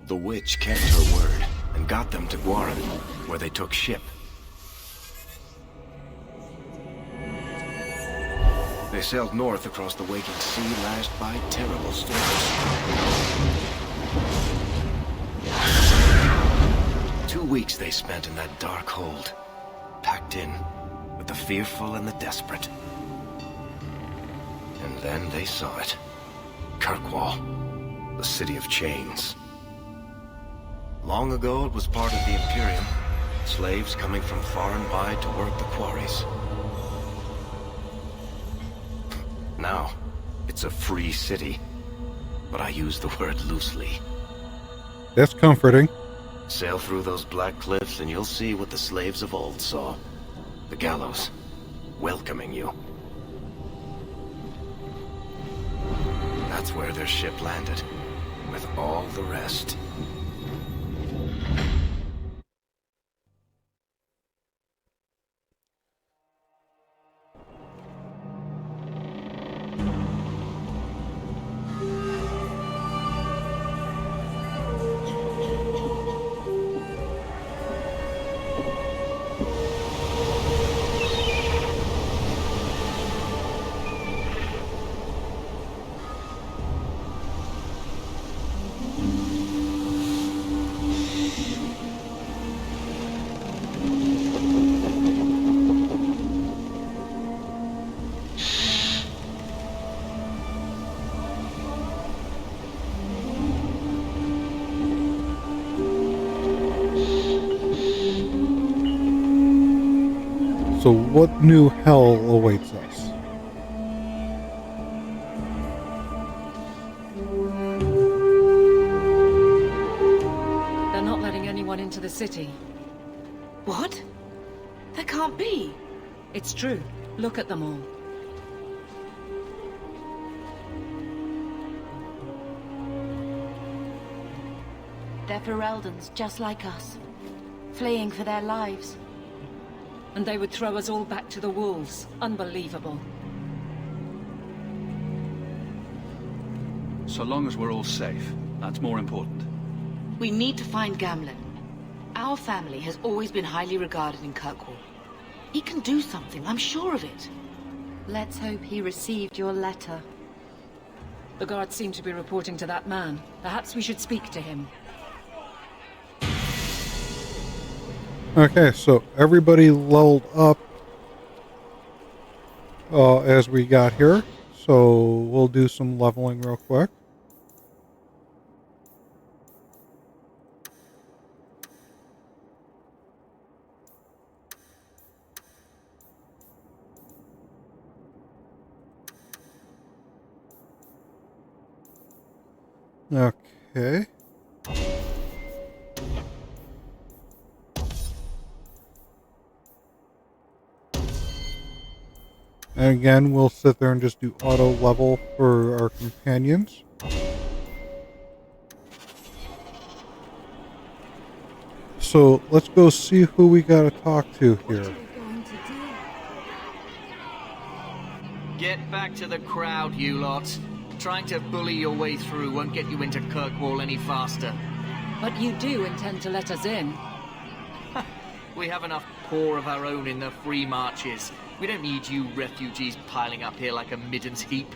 The witch kept her word and got them to Guaran, where they took ship. They sailed north across the waking sea, lashed by terrible storms. 2 weeks they spent in that dark hold, packed in with the fearful and the desperate. And then they saw it. Kirkwall, the city of chains. Long ago it was part of the Imperium, slaves coming from far and wide to work the quarries. Now, it's a free city, but I use the word loosely. That's comforting. Sail through those black cliffs and you'll see what the slaves of old saw. The gallows, welcoming you. That's where their ship landed, with all the rest. So what new hell awaits us? They're not letting anyone into the city. What? That can't be. It's true. Look at them all. They're Fereldans, just like us. Fleeing for their lives. And they would throw us all back to the wolves. Unbelievable. So long as we're all safe, that's more important. We need to find Gamlen. Our family has always been highly regarded in Kirkwall. He can do something, I'm sure of it. Let's hope he received your letter. The guards seem to be reporting to that man. Perhaps we should speak to him. Okay, so everybody leveled up as we got here. So we'll do some leveling real quick. Okay. And again, we'll sit there and just do auto level for our companions. So let's go see who we gotta talk to here. Get back to the crowd, you lot. Trying to bully your way through won't get you into Kirkwall any faster. But you do intend to let us in. We have enough poor of our own in the free marches. We don't need you refugees piling up here like a middens heap.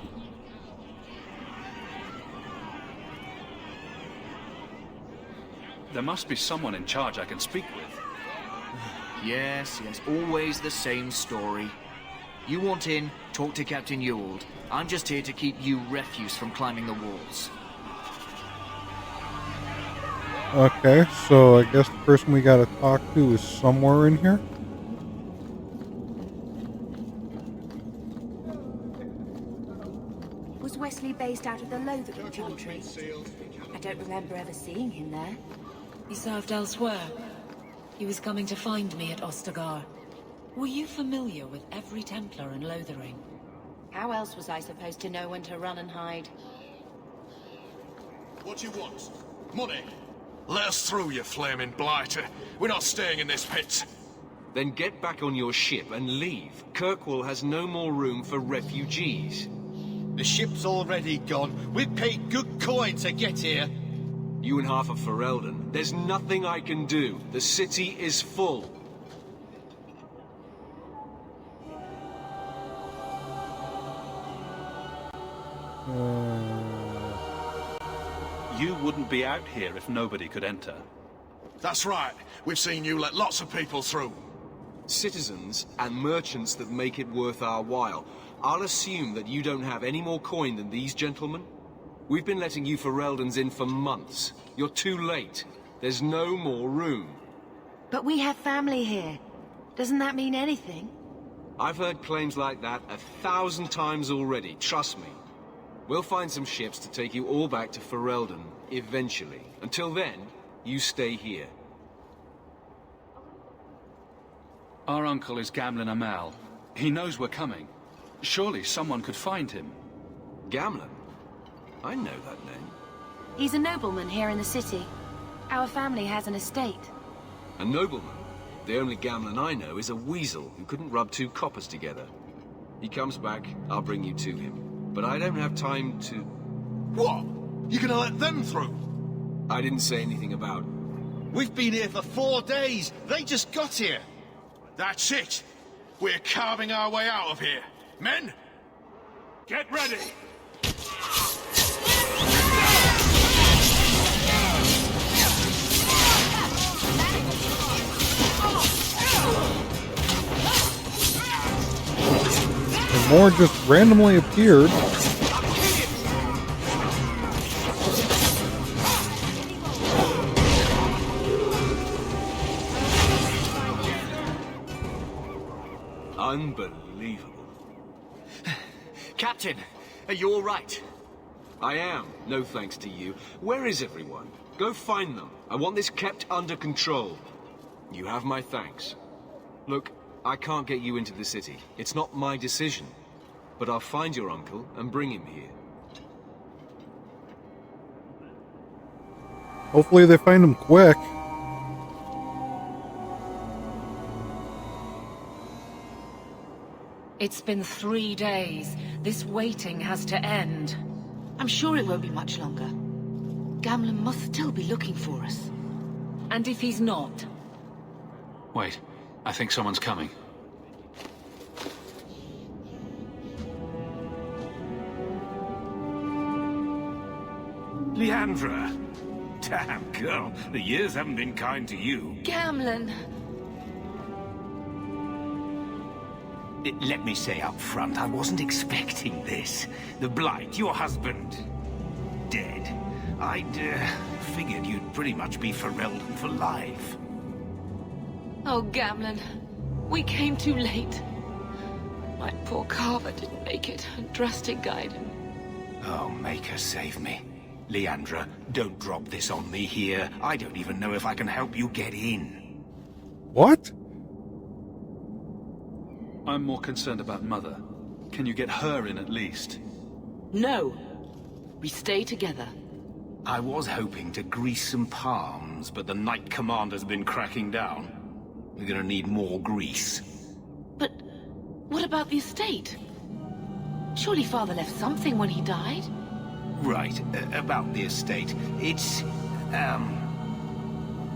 There must be someone in charge I can speak with. Yes, always the same story. You want in, talk to Captain Ewald. I'm just here to keep you refuse from climbing the walls. Okay, so I guess the person we gotta talk to is somewhere in here. Was Wesley based out of the Lothringen country? I don't remember ever seeing him there. He served elsewhere. He was coming to find me at Ostagar. Were you familiar with every Templar in Lothering? How else was I supposed to know when to run and hide? What do you want? Money? Let us through, you flaming blighter. We're not staying in this pit. Then get back on your ship and leave. Kirkwall has no more room for refugees. The ship's already gone. We paid good coin to get here. You and half of Ferelden. There's nothing I can do. The city is full. You wouldn't be out here if nobody could enter. That's right. We've seen you let lots of people through. Citizens and merchants that make it worth our while. I'll assume that you don't have any more coin than these gentlemen. We've been letting you Fereldans in for months. You're too late. There's no more room. But we have family here. Doesn't that mean anything? I've heard claims like that 1,000 times already, trust me. We'll find some ships to take you all back to Ferelden, eventually. Until then, you stay here. Our uncle is Gamlen Amal. He knows we're coming. Surely someone could find him. Gamlen? I know that name. He's a nobleman here in the city. Our family has an estate. A nobleman? The only Gamlen I know is a weasel who couldn't rub 2 coppers together. He comes back, I'll bring you to him. But I don't have time to... What? You gonna let them through? I didn't say anything about... We've been here for 4 days. They just got here. That's it. We're carving our way out of here. Men, get ready. And more just randomly appeared. Unbelievable. Captain, are you all right? I am, no thanks to you. Where is everyone? Go find them. I want this kept under control. You have my thanks. Look, I can't get you into the city. It's not my decision. But I'll find your uncle and bring him here. Hopefully they find him quick. It's been 3 days. This waiting has to end. I'm sure it won't be much longer. Gamlen must still be looking for us. And if he's not? Wait, I think someone's coming. Leandra. Damn, girl. The years haven't been kind to you. Gamlen! Let me say up front, I wasn't expecting this. The Blight, your husband, dead. I'd figured you'd pretty much be Ferelden for life. Oh, Gamlen. We came too late. My poor carver didn't make it, and Drastic guide him. Oh, Maker, save me. Leandra, don't drop this on me here. I don't even know if I can help you get in. What? I'm more concerned about Mother. Can you get her in at least? No. We stay together. I was hoping to grease some palms, but the Knight Commander's been cracking down. We're gonna need more grease. But what about the estate? Surely Father left something when he died? Right, about the estate. It's,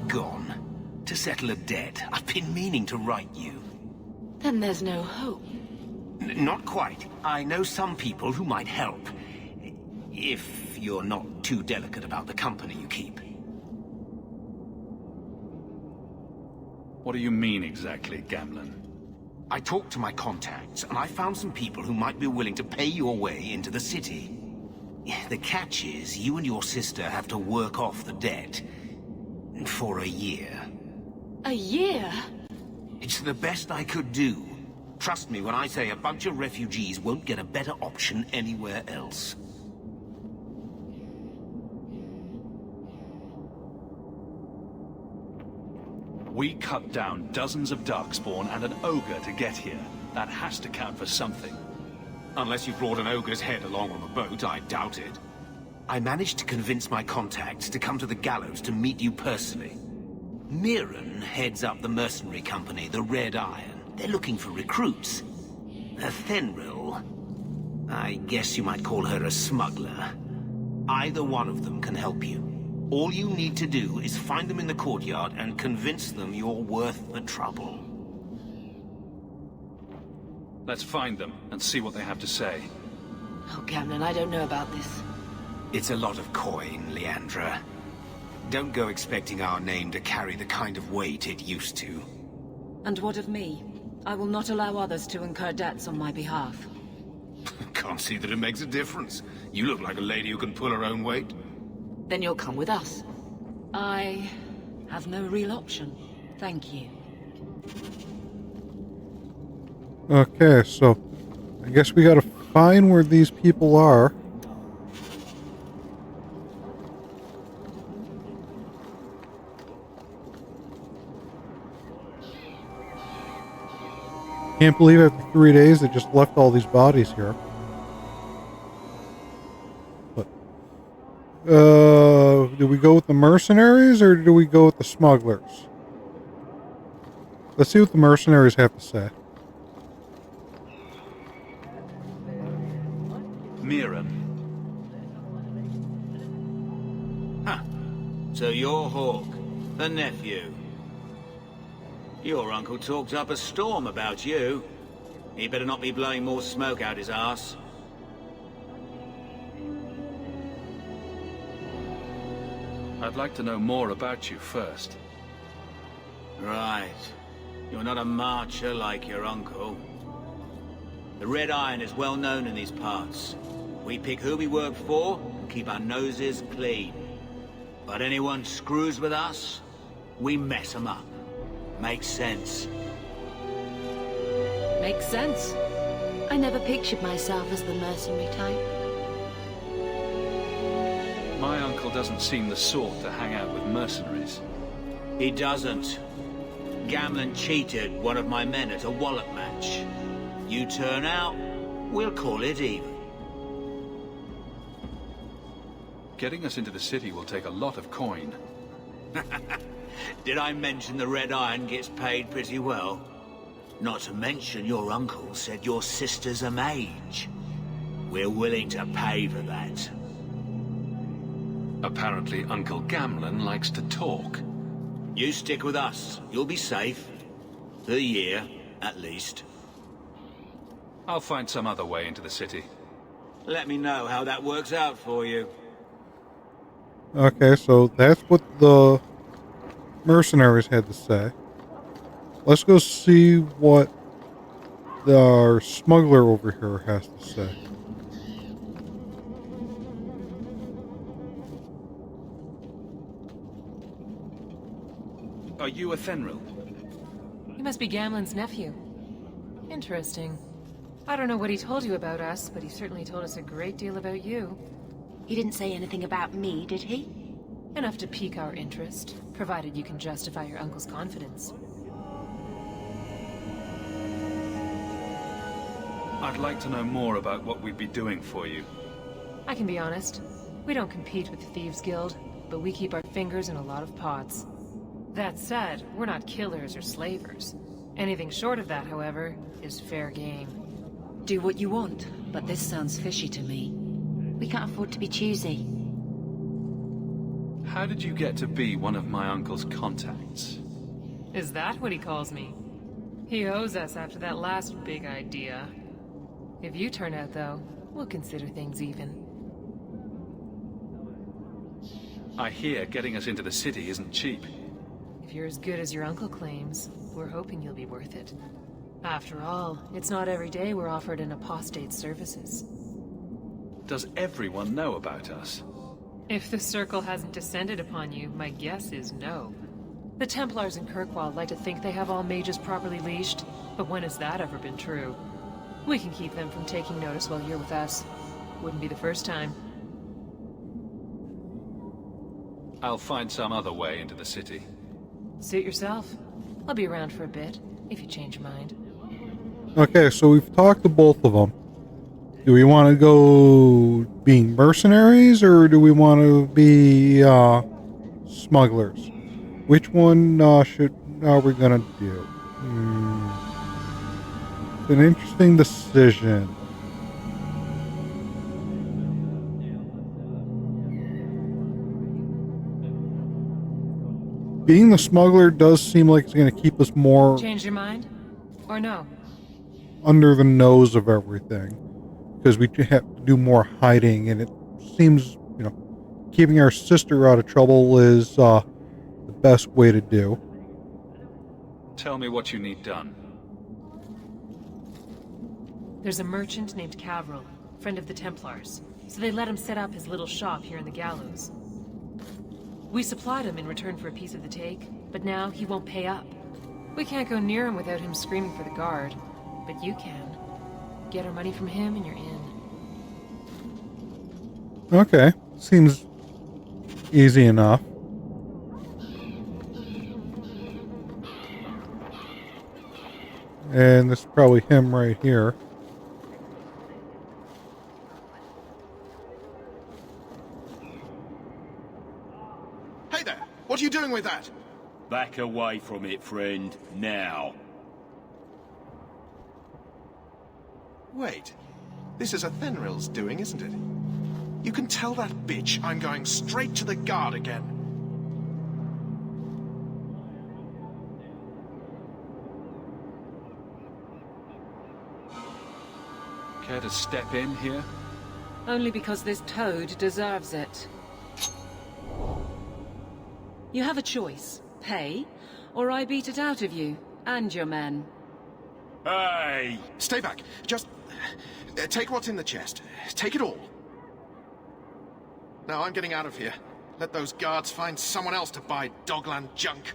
gone. To settle a debt. I've been meaning to write you. Then there's no hope. Not quite. I know some people who might help. If you're not too delicate about the company you keep. What do you mean exactly, Gamlen? I talked to my contacts, and I found some people who might be willing to pay your way into the city. The catch is, you and your sister have to work off the debt. For a year. A year? It's the best I could do. Trust me when I say a bunch of refugees won't get a better option anywhere else. We cut down dozens of Darkspawn and an ogre to get here. That has to count for something. Unless you brought an ogre's head along on the boat, I doubt it. I managed to convince my contacts to come to the gallows to meet you personally. Mirren heads up the mercenary company, the Red Iron. They're looking for recruits. Fenril, I guess you might call her a smuggler. Either one of them can help you. All you need to do is find them in the courtyard and convince them you're worth the trouble. Let's find them and see what they have to say. Oh, Gamlin, I don't know about this. It's a lot of coin, Leandra. Don't go expecting our name to carry the kind of weight it used to. And what of me? I will not allow others to incur debts on my behalf. Can't see that it makes a difference. You look like a lady who can pull her own weight. Then you'll come with us. I have no real option. Thank you. Okay, so I guess we gotta find where these people are. Can't believe after 3 days they just left all these bodies here. But, do we go with the mercenaries or do we go with the smugglers? Let's see what the mercenaries have to say. Mirren. Huh. So you're Hawk, the nephew. Your uncle talked up a storm about you. He better not be blowing more smoke out his arse. I'd like to know more about you first. Right. You're not a marcher like your uncle. The Red Iron is well known in these parts. We pick who we work for and keep our noses clean. But anyone screws with us, we mess them up. Makes sense. Makes sense. I never pictured myself as the mercenary type. My uncle doesn't seem the sort to hang out with mercenaries. He doesn't. Gamlin cheated one of my men at a wallop match. You turn out, we'll call it even. Getting us into the city will take a lot of coin. Did I mention the Red Iron gets paid pretty well? Not to mention your uncle said your sister's a mage. We're willing to pay for that. Apparently Uncle Gamlin likes to talk. You stick with us. You'll be safe. For a year, at least. I'll find some other way into the city. Let me know how that works out for you. Okay, so that's what the mercenaries had to say. Let's go see what our smuggler over here has to say. Are you a Fenrir? He must be Gamlin's nephew. Interesting. I don't know what he told you about us, but he certainly told us a great deal about you. He didn't say anything about me, did he? Enough to pique our interest, provided you can justify your uncle's confidence. I'd like to know more about what we'd be doing for you. I can be honest. We don't compete with the Thieves Guild, but we keep our fingers in a lot of pots. That said, we're not killers or slavers. Anything short of that, however, is fair game. Do what you want, but this sounds fishy to me. We can't afford to be choosy. How did you get to be one of my uncle's contacts? Is that what he calls me? He owes us after that last big idea. If you turn out, though, we'll consider things even. I hear getting us into the city isn't cheap. If you're as good as your uncle claims, we're hoping you'll be worth it. After all, it's not every day we're offered an apostate's services. Does everyone know about us? If the Circle hasn't descended upon you, my guess is no. The Templars in Kirkwall like to think they have all mages properly leashed, but when has that ever been true? We can keep them from taking notice while you're with us. Wouldn't be the first time. I'll find some other way into the city. Suit yourself. I'll be around for a bit, if you change your mind. Okay, so we've talked to both of them. Do we want to go being mercenaries, or do we want to be smugglers? Which one are we gonna do? It's an interesting decision. being the smuggler does seem like it's going to keep us more Change your mind? Or no? under the nose of everything, because we have to do more hiding, and it seems, keeping our sister out of trouble is the best way to do. Tell me what you need done. There's a merchant named Cavril, friend of the Templars, so they let him set up his little shop here in the gallows. We supplied him in return for a piece of the take, but now he won't pay up. We can't go near him without him screaming for the guard, but you can. Get our money from him and you're in. Okay, seems easy enough. And this is probably him right here. Hey there! What are you doing with that? Back away from it, friend. Now. Wait. This is a Fenrir's doing, isn't it? You can tell that bitch I'm going straight to the guard again. Care to step in here? Only because this toad deserves it. You have a choice. Pay, or I beat it out of you, and your men. Hey! Stay back. Just... take what's in the chest. Take it all. Now I'm getting out of here. Let those guards find someone else to buy Dogland junk.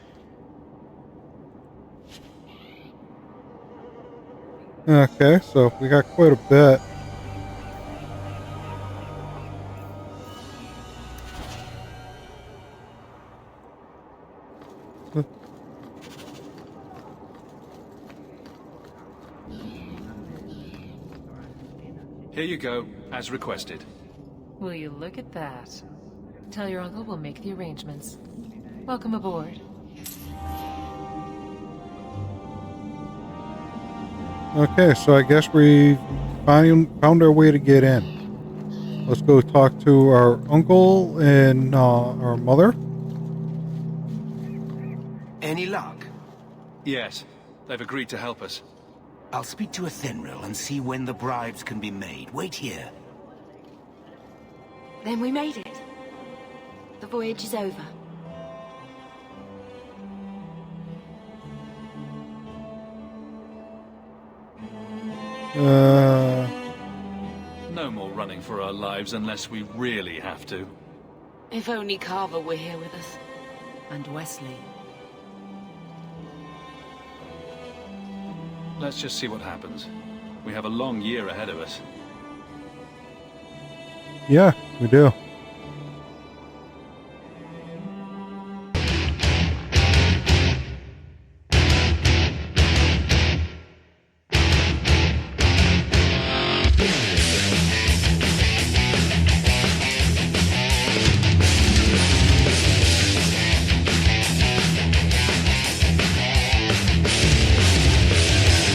Okay, so we got quite a bit. Here you go, as requested. Will you look at that? Tell your uncle we'll make the arrangements. Welcome aboard. Okay, so I guess we found our way to get in. Let's go talk to our uncle and our mother. Any luck? Yes, they've agreed to help us. I'll speak to Athenril and see when the bribes can be made. Wait here. Then we made it. The voyage is over. No more running for our lives unless we really have to. If only Carver were here with us. And Wesley. Let's just see what happens. We have a long year ahead of us. Yeah, we do.